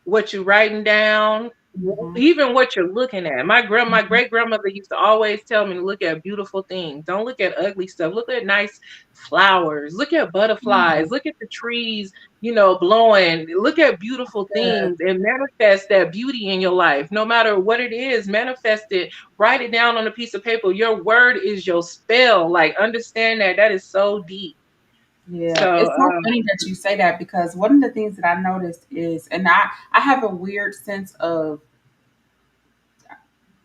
what you're writing down, Mm-hmm. even what you're looking at. My great grandmother used to always tell me to look at beautiful things. Don't look at ugly stuff. Look at nice flowers. Look at butterflies. Mm, Look at the trees, blowing. Look at beautiful good. things and manifest that beauty in your life. No matter what it is, manifest it. Write it down on a piece of paper. Your word is your spell. Like, understand that. That is so deep. Yeah, So, it's so funny that you say that because one of the things that I noticed is, and I have a weird sense of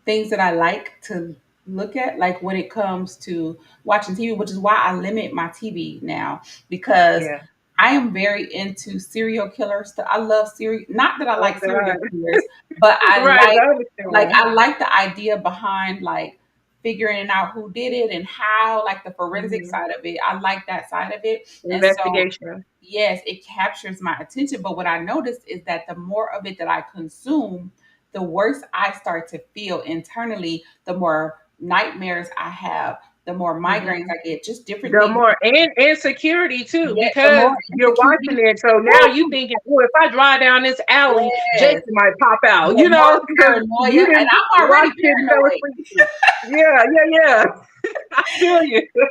things that I like to look at, like when it comes to watching TV, which is why I limit my TV now because yeah. I am very into serial killer stuff. I love serial, not that I Oh, like serial God. killers, but I Right. I like understand. I like the idea behind like figuring out who did it and how, like the forensic Mhm. side of it. I like that side of it. And so Investigation. yes, it captures my attention. But what I noticed is that the more of it that I consume, the worse I start to feel internally, the more nightmares I have, the more migraines Mhm. I get, just different The things. more and insecurity too, Yeah, the because more you're insecurity. watching it. So now you Woo! thinking, oh, if I drive down this alley, Jason Yes, might pop out, the more because you paranoia, and didn't I'm watch already it and fell paranoid. asleep. Yeah, yeah, yeah. I feel you. Woo,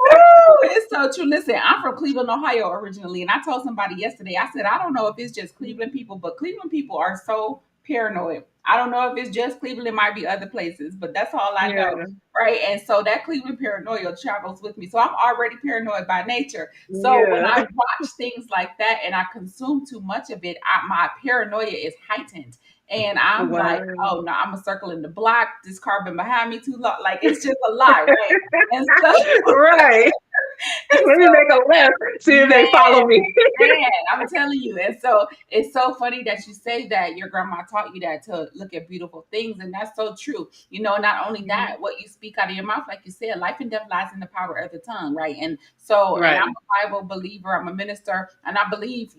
it's so true. Listen, I'm from Cleveland, Ohio originally, and I told somebody yesterday, I said, I don't know if it's just Cleveland people, but Cleveland people are so paranoid. I don't know if it's just Cleveland, it might be other places, but that's all I know. Yeah, Right. And so that Cleveland paranoia travels with me. So I'm already paranoid by nature. So when yeah. I watch things like that and I consume too much of it, my paranoia is heightened. And I'm like, Wow. oh no, I'm a circle in the block. This car been behind me too long. Like it's just a lot, right? And so Right. and Let me so make a left. See if man, they follow me. man, I'm telling you. And so it's so funny that you say that your grandma taught you that to look at beautiful things. And that's so true. Not only Mhm. that, what you speak out of your mouth, like you said, life and death lies in the power of the tongue, right? And so, and I'm Right. a Bible believer, I'm a minister, and I believe,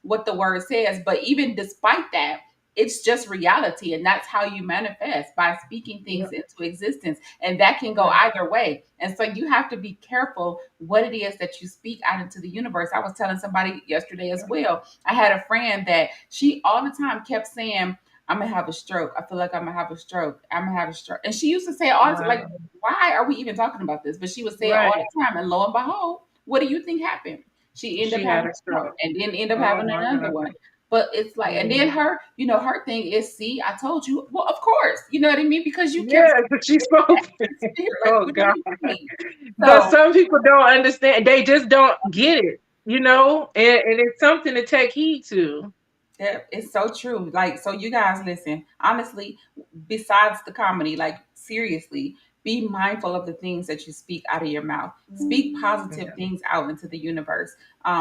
what the word says. But even despite that, it's just reality. And that's how you manifest by speaking things Yep. into existence. And that can go Right. either way. And so you have to be careful what it is that you speak out into the universe. I was telling somebody yesterday as well. I had a friend that she all the time kept saying, I'm gonna have a stroke. I feel like I'm gonna have a stroke. I'm gonna have a stroke. And she used to say it all the time, like, Wow. why are we even talking about this? But she would say it all Right. the time. And lo and behold, what do you think happened? She ended up She had having a a stroke stroke. and then ended up Oh having my another God. one. But it's like, and then Yeah. her thing is, see, I told you. Well, of course, you know what I mean? Because you kept Yeah, but she spoke. spirit. Like, Oh what do God. you mean? But So some people don't understand. They just don't get it. And it's something to take heed to. yeah, it's so true. Like, so you guys listen, honestly, besides the comedy, like seriously, be mindful of the things that you speak out of your mouth. Speak positive Yeah, things out into the universe,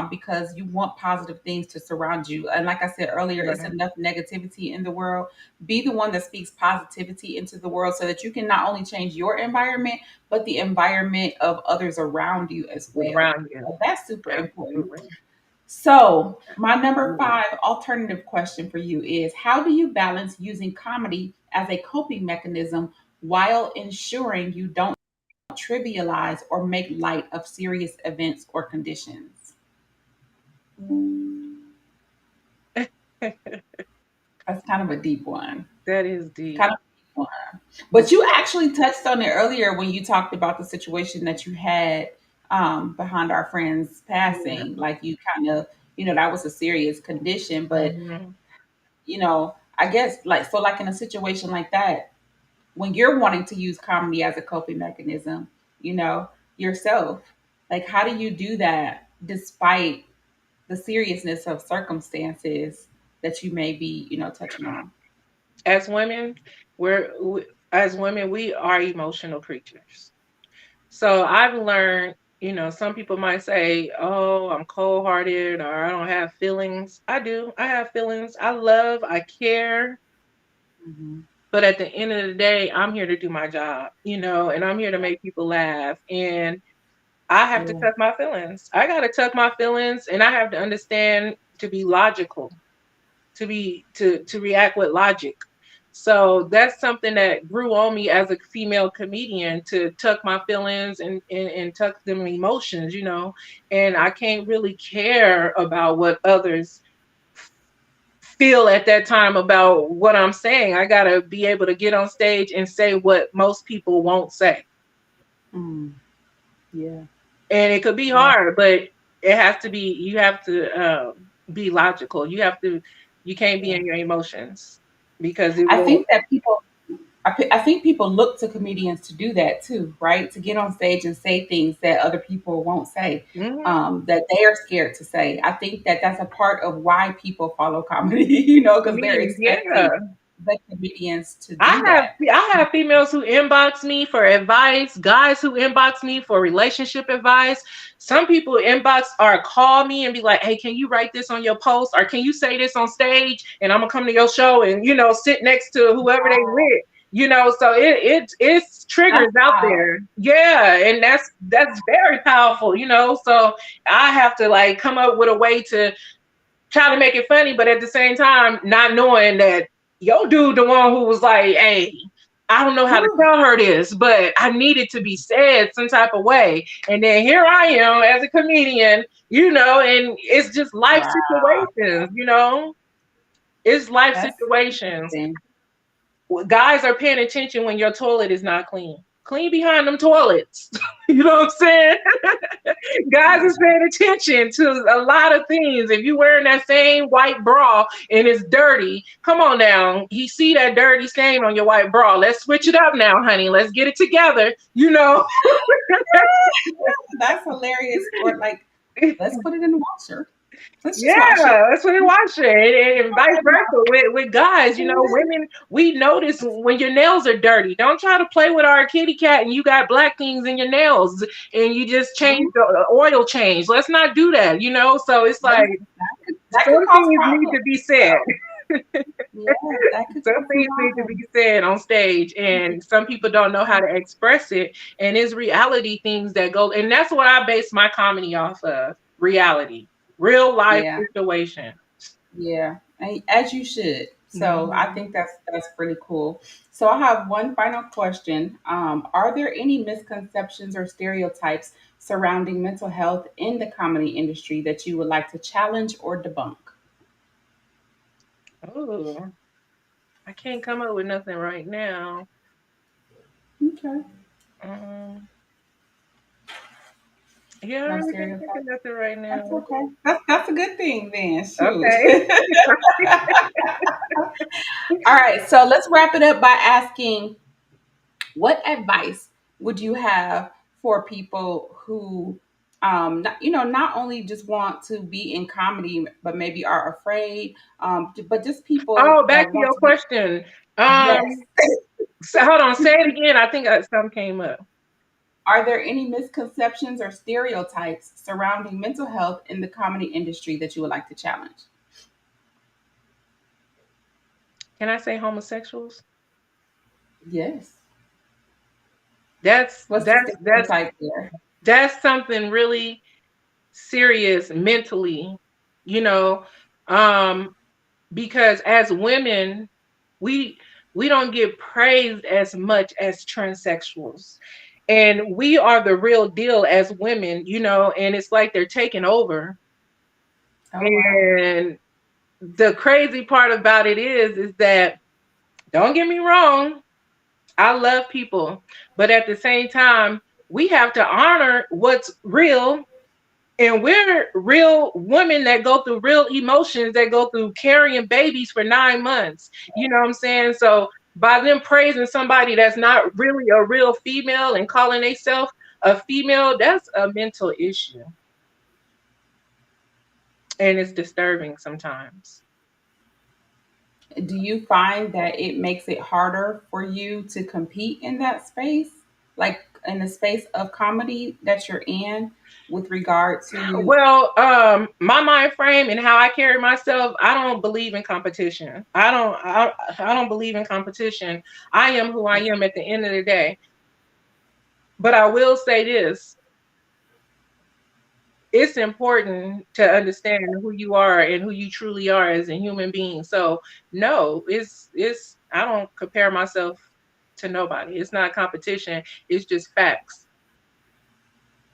because you want positive things to surround you. And like I said earlier, it's right. enough negativity in the world. Be the one that speaks positivity into the world so that you can not only change your environment, but the environment of others around you as well. Around you. So that's super important. Absolutely. So, my number Yeah. 5 alternative question for you is, how do you balance using comedy as a coping mechanism while ensuring you don't trivialize or make light of serious events or conditions? That's kind of a deep one. That is deep. Kind of a deep one. But you actually touched on it earlier when you talked about the situation that you had behind our friend's Yeah. passing. Like you kind of, that was a serious condition, but Mhm. I guess like so like in a situation like that, when you're wanting to use comedy as a coping mechanism, yourself, like how do you do that despite the seriousness of circumstances that you may be, touching on? As women, as women, we are emotional creatures. So I've learned, some people might say, "Oh, I'm cold-hearted," or "I don't have feelings." I do. I have feelings. I love, I care, Hmm. but at the end of the day, I'm here to do my job, and I'm here to make people laugh. And I have to Yeah. tuck my feelings. I got to tuck my feelings, and I have to understand to be logical, to react with logic. So that's something that grew on me as a female comedian, to tuck my feelings and tuck them emotions, and I can't really care about what others feel at that time about what I'm saying. I got to be able to get on stage and say what most people won't say. Mm, yeah. And it could be Yeah. hard, but it has to be, you have to be logical. You can't be Yeah. in your emotions because it I will. think that people I think people look to comedians to do that too, right? To get on stage and say things that other people won't say, Mhm. that they are scared to say. I think that that's a part of why people follow comedy, because they're Comedians, yeah. expecting the comedians to I do have that. I have females who inbox me for advice, guys who inbox me for relationship advice. Some people inbox or call me and be like, "Hey, can you write this on your post, or can you say this on stage, and I'm gonna come to your show and sit next to whoever they with." So it's That's triggers out wow. there. Yeah, and that's very powerful, So I have to like come up with a way to trying to make it funny, but at the same time, not knowing that your dude, the one who was like, "Hey, I don't know how to Whew. tell her this, but I need it to be said some type of way." And then here I am as a comedian, and it's just life Wow. situations. It's life That's situations. interesting. Guys are paying attention when your toilet is not clean. Clean behind them toilets. You know what I'm saying? Guys is paying attention to a lot of things. If you wearing that same white bra and it's dirty, come on now. You see that dirty stain on your white bra. Let's switch it up now, honey. Let's get it together. That's hilarious. Or like, let's put it in the washer. Let's just wash Yeah, it. that's what they watch it, and vice versa with guys. Women, we notice when your nails are dirty. Don't try to play with our kitty cat and you got black things in your nails and you just change Mhm. the oil change. Let's not do that. So it's Yeah, like that could some cause things need problems. to be said. So yeah, that could Some cause some things need to be problems. said on stage, and some people don't know how to express it. And it's reality things that go, and that's what I base my comedy off of: reality, real life Yeah, situation. yeah, and as you should. So I Mhm. think that's pretty cool. So I have one final question. Are there any misconceptions or stereotypes surrounding mental health in the comedy industry that you would like to challenge or debunk? Oh, I can't come up with nothing right now. Okay, Um, yeah, I no really can't think of stereotypes. nothing right That's now. okay. That's a good thing then. Shoot. Okay. All right, so let's wrap it up by asking, what advice would you have for people who, not only just want to be in comedy, but maybe are afraid, but just people Oh, back that to want your to be? question. Yes. So hold on, say it again. I think something came up. Are there any misconceptions or stereotypes surrounding mental health in the comedy industry that you would like to challenge? Can I say homosexuals? Yes. That's What's the that's that's stereotype there? that's something really serious mentally, you know, um, because as women, we we don't get praised as much as transsexuals. And we are the real deal as women, and it's like they're taking over. Oh wow. And the crazy part about it is that, don't get me wrong, I love people, but at the same time, we have to honor what's real. And we're real women that go through real emotions, that go through carrying babies for 9 months. You know what I'm saying? So by them praising somebody that's not really a real female and calling themselves a female, that's a mental issue. And it's disturbing sometimes. Do you find that it makes it harder for you to compete in that space, like in the space of comedy that you're in, with regard to? Well, my mind frame and how I carry myself, I don't believe in competition. I don't believe in competition. I am who I am at the end of the day. But I will say this: it's important to understand who you are and who you truly are as a human being. So no, it's I don't compare myself to nobody. It's not competition. It's just facts.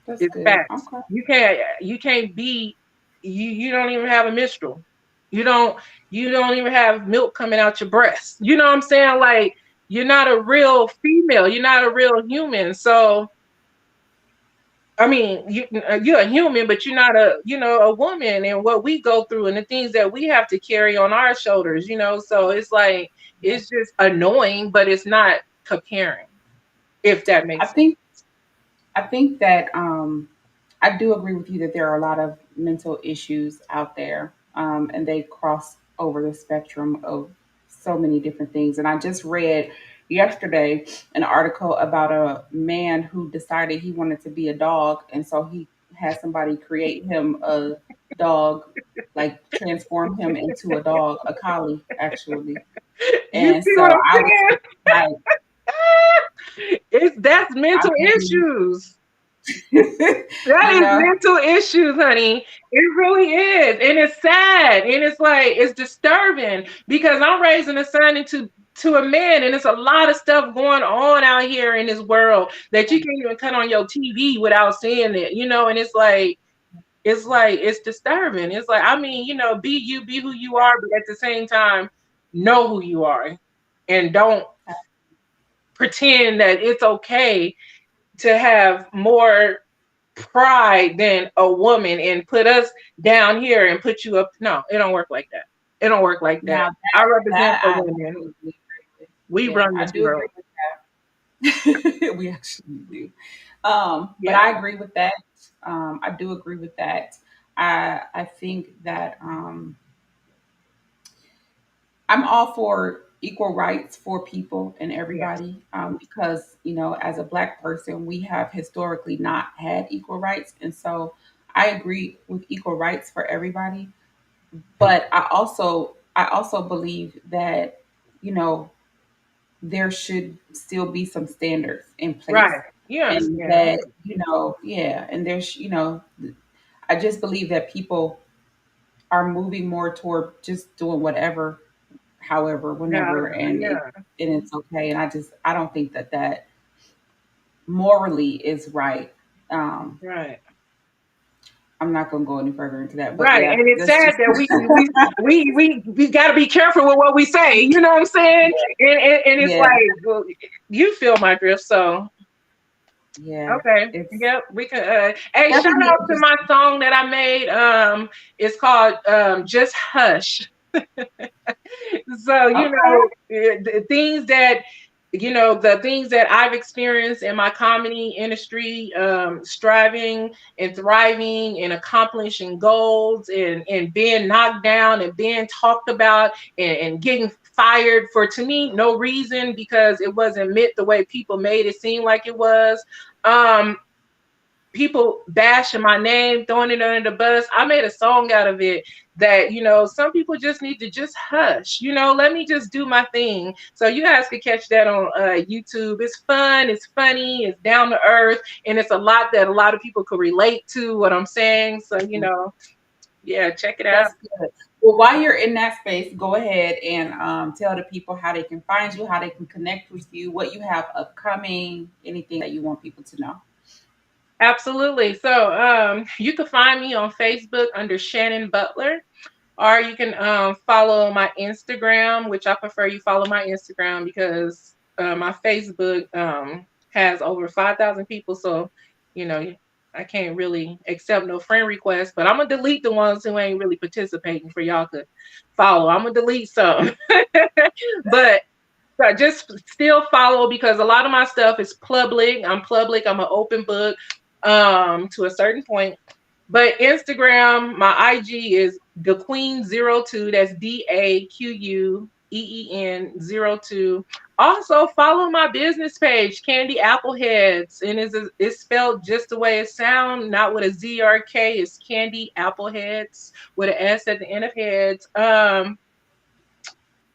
That's It's good. facts. Okay. You can't be you don't even have a menstrual. You don't you don't even have milk coming out your breast. You know what I'm saying? Like you're not a real female. You're not a real human. So I mean, you're a human, but you're not a woman, and what we go through and the things that we have to carry on our shoulders. So it's like it's just annoying, but it's not comparing, if that I makes sense. think I think that I do agree with you that there are a lot of mental issues out there, and they cross over the spectrum of so many different things. And I just read yesterday an article about a man who decided he wanted to be a dog, and so he had somebody create him a dog, like transform him into a dog, a collie, actually. You And see so what I'm I was saying? like, That's I mental mean, issues. That you is know, mental issues, honey. It really is. And it's sad. And it's like it's disturbing because I'm raising a son into to a man, and it's a lot of stuff going on out here in this world that you can't even cut on your TV without seeing it. And it's like it's disturbing. It's like, I mean, be you, be who you are, but at the same time, know who you are. And don't pretend that it's okay to have more pride than a woman and put us down here and put you up. No, it don't work like that. It don't work like that. now I that represent the I women. absolutely agree with. We Yeah, run I this do agree world. with that. We actually do. But Yeah. I agree with that. I do agree with that. I think that I'm all for equal rights for people and Yes. everybody, because as a Black person, we have historically not had equal rights, and so I agree with equal rights for everybody. But I also believe that you know there should still be some standards in Right. place, You and understand. that yeah, and there's I just believe that people are moving more toward just doing whatever, however, Yeah. whenever, and Yeah. it's okay. And I don't think that morally is right. um Right. I'm not going to go any further into that, but Right. yeah, And it's that's sad just that we got to be careful with what we say. You know what I'm saying? And it's yeah, like, well, you feel my drift. So yeah, okay. it's Yep. We can. Hey, shout definitely out to my interesting. song that I made. It's called "Just Hush." So Okay. the things that the things that I've experienced in my comedy industry, striving and thriving and accomplishing goals and being knocked down and being talked about and getting fired for, to me, no reason, because it wasn't meant the way people made it seem like it was. um People bashing my name, throwing it under the bus. I made a song out of it that, some people just need to just hush. Let me just do my thing. So you guys can catch that on YouTube. It's fun, it's funny, it's down to earth, and it's a lot that a lot of people could relate to what I'm saying. So, yeah, check it out. That's good. Well, while you're in that space, go ahead and tell the people how they can find you, how they can connect with you, what you have upcoming, anything that you want people to know. Absolutely. So you can find me on Facebook under Shannon Butler. Or you can follow my Instagram, which I prefer you follow my Instagram because my Facebook has over 5,000 people. So, you know, I can't really accept no friend requests, but I'm going to delete the ones who ain't really participating for y'all to follow. I'm going to delete some. But just still follow because a lot of my stuff is public. I'm public. I'm an open book to a certain point. But Instagram, my IG is DaQueen02. That's DAQUEEN 02. Also, follow my business page, Candy Appleheads, and it's spelled just the way it sounds, not with a Z or a K. It's Candy Appleheads with an S at the end of heads.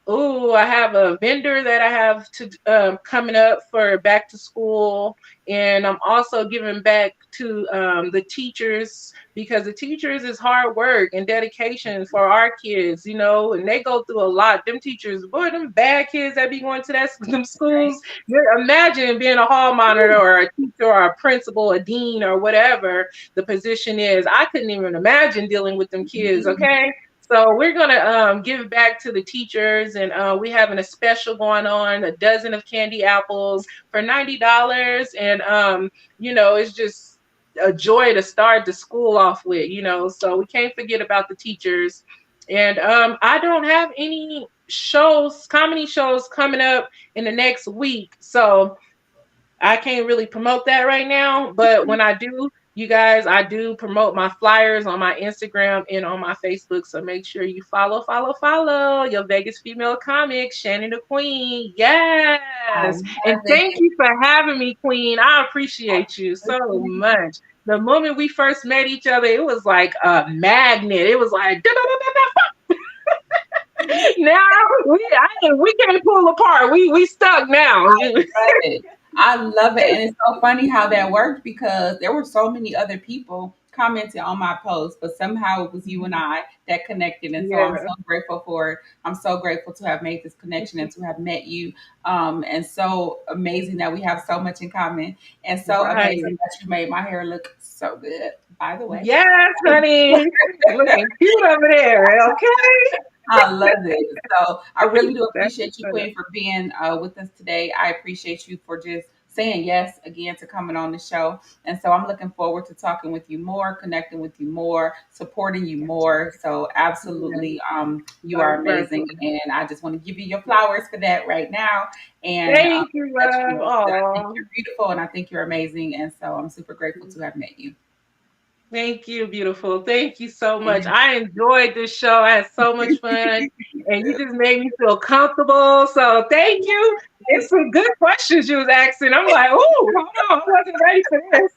Oh, I have a vendor that I have to coming up for back to school, and I'm also giving back to the teachers because the teachers is hard work and dedication for our kids, you know, and they go through a lot. Them teachers, boy, them bad kids that be going to them schools. Imagine being a hall monitor or a teacher or a principal, a dean or whatever the position is. I couldn't even imagine dealing with them kids. Okay, so we're gonna give back to the teachers, and we having a special going on, a dozen of candy apples for $90, and you know, it's just a joy to start the school off with, you know. So we can't forget about the teachers, and I don't have any shows, comedy shows coming up in the next week, so I can't really promote that right now, but when I do, you guys, I do promote my flyers on my Instagram and on my Facebook. So make sure you follow your Vegas female comic, Shannon the Queen. I Yes. And love thank it. you for having me, Queen. I appreciate you so much. The moment we first met each other, it was like a magnet. It was like now we can't pull apart. We stuck now. Love it. I love it. And it's so funny how that worked because there were so many other people commenting on my post, but somehow it was you and I that connected. And so I'm so Yeah. grateful for it. I'm so grateful to have made this connection and to have met you. And so amazing that we have so much in common and so amazing Right. that you made my hair look so good, by the way. Yes, honey. Looking cute over there. Okay. I love it. So I really do That's appreciate you, what's up. Queen, for being with us today. I appreciate you for just saying yes again to coming on the show. And so I'm looking forward to talking with you more, connecting with you more, supporting you Yes. more. So Yes. absolutely, you Most are amazing, certainly. and I just want to give you your flowers for that right now. And Thank you, let you love. know that I think Oh, you're beautiful, and I think you're amazing. And so I'm super grateful to have met you. thank you, beautiful. Thank you so much. I enjoyed this show. I had so much fun. And you just made me feel comfortable. So thank you. It's some good questions you was asking. I'm like, oh, hold on. I wasn't ready for this.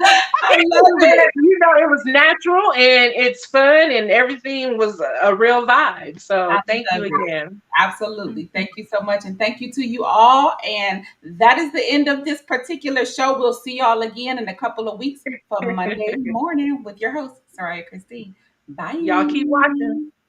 I love But it. you know, it was natural and it's fun and everything was a real vibe. I So thank you love it. again. Absolutely. Thank you so much. And thank you to you all. And that is the end of this particular show. We'll see y'all again in a couple of weeks for Monday morning with your host, Soraya Christine. Y'all keep watching. Bye.